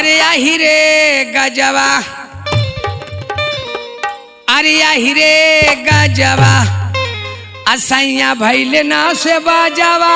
अरे आही रे गजवा, अरे आही रे गजवा, असैया भैले ना से बाजवा।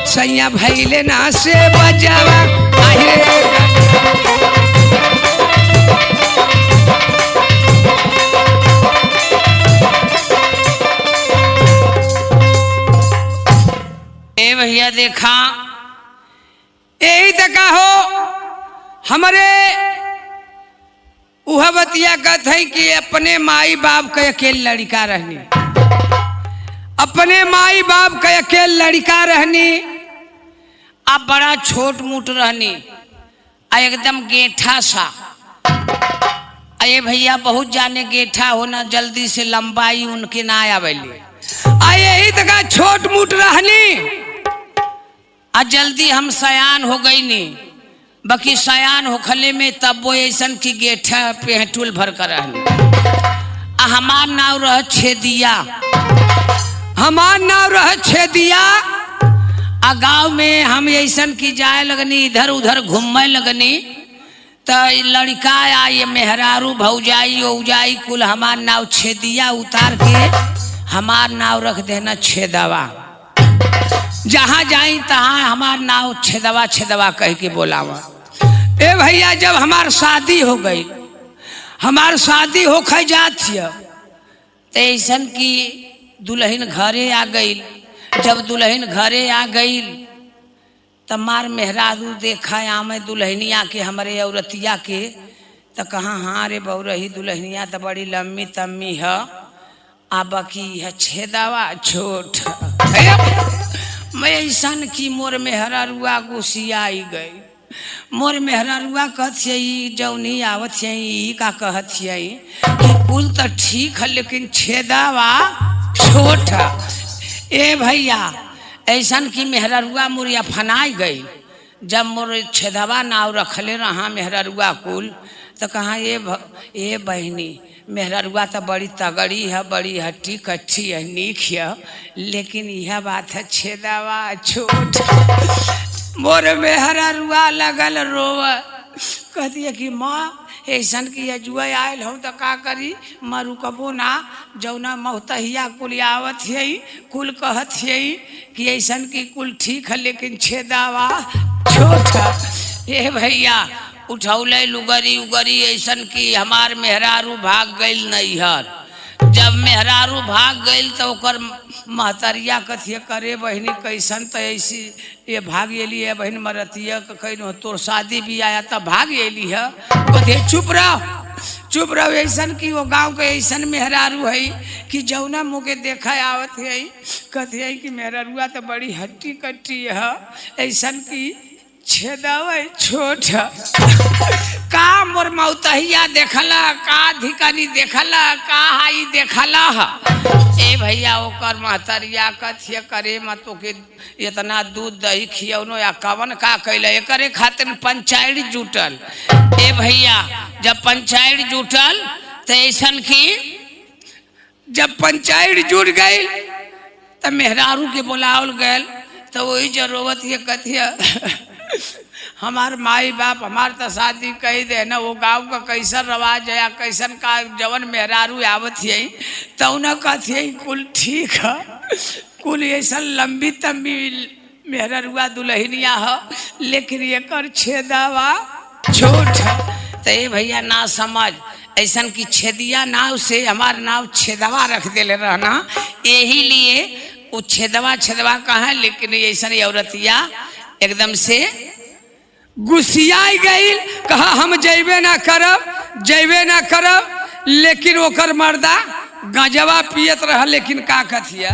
सैया भैले ना से बजावा आहिरे। ए भैया देखा यही तक हो हमारे उह बतिया कहते हैं कि अपने माई बाप के अकेले लड़का रहनी, अपने माई बाप के अकेले लड़का रहनी, अब बड़ा छोट मोट रहनी, एकदम गेठा सा। अये भैया बहुत जाने गेठा होना जल्दी से लंबाई उनके ना आवेली। यही तक छोट मोट रहनी आ जल्दी हम सयान हो गई नी, बाकी सयान होखले में तब वो ऐसन की गेठा पेटुल भर कर रहनी। हमार नाव रह छेदिया, हमार नाव रह छेदिया। आ गाँव में हम ऐसन की जाए लगनी, इधर उधर घूमने लगनी, तो लड़का आ ये मेहरारू भौजाई औजाई कुल हमार नाव छेदिया उतार के हमार नाव रख देना छेदवा। जहाँ जाई तहाँ हमार नाव छेदवा छेदवा कह के बोलावा। ए भैया जब हमार शादी हो गई, हमार शादी होके जात तो ऐसन की दुल्हन घरे आ गई। जब दुल्हन घरे आ गई तब मार मेहरारू देखा आमे दुल्हनिया के हमारे औरतिया के, तो कहाँ हाँ रे बहु रही दुल्हनिया तो बड़ी लम्बी तम्मी है, आ बाकी है छेदावा छोट। मैं ऐसन की मोर मेहरारुआ गुस्सियाई गई। मोर मेहरारुआ कहती जौनी आवत का कहती कि कुल तो ठीक है लेकिन छेदावा छोट है। ए भैया ऐसन की मेहरारुआ मोरिया फनाई गई। जब मोर छेदवा नाव रखले रहा मेहरारुआ कुल, तो कहाँ ये बहनी मेहरारुआ तो बड़ी तगड़ी है, बड़ी हट्टी कट्ठी है, नीक है, लेकिन यह बात है छेदवा छोट। मोर मेहरारुआ लगल रोव, कहती है कि माँ ऐसन की जुआ आयल हूँ तो का करी, मरु कबो ना। जौना मोहतहिया कुल आवत है कुल कहत है कि ऐसन की कुल ठीक है लेकिन छेदावा छोट है। ये भैया उठौले लुगरी उगरी ऐसन की हमार मेहरारू भाग गई नैहर। जब मेहरारू भाग गई तो ओकर महतरिया कथिए करे बहनी कैसन, तो ऐसी ये भाग एली है बहन मरतिया कहीं तोर शादी भी आया तब भाग एली है। कथिए चुप रहो ऐसन की वो गांव के ऐसन मेहरारू है कि जौना मुके देखा आवत है कथिए कि मेहरारुआ तो बड़ी हट्टी कट्टी है, ऐसन की छेदावे छोट का मोर मौतहिया देखला, का धिकानी देखला, का हाई देखला। ए भैया ओकर महतरिया कथिए करे मत के इतना दूध दही खियौनो या कवन का कैल, एकरे खातिर पंचायत जुटल। ए भैया जब पंचायत जुटल तो ऐसन की जब पंचायत जुट गई तो मेहरारू के बुलावल गए, तो वही जरूरत ये कथिए हमार माई बाप हमार तो शादी कही दे ना, वो गाँव का कैसन रवाज है, कैसन का जवन मेहरारू आवत है तो न कहती कुल ठीक है, कुल ऐसा लंबी तम्बी मेहरारुआ दुल्हनिया है, लेकिन एकर छेदावा छोट है। तो ये भैया ना समझ ऐसन की छेदिया नाव से हमार नाव छेदवा रख देले रहना, यही लिए वो छेदवा छेदवा कहा। लेकिन ऐसा औरतिया एकदम से गुस्सियाई गई, कहा हम जैबे ना करब, लेकिन ओकर मर्दा गजवा पियत रहा। लेकिन का कथिया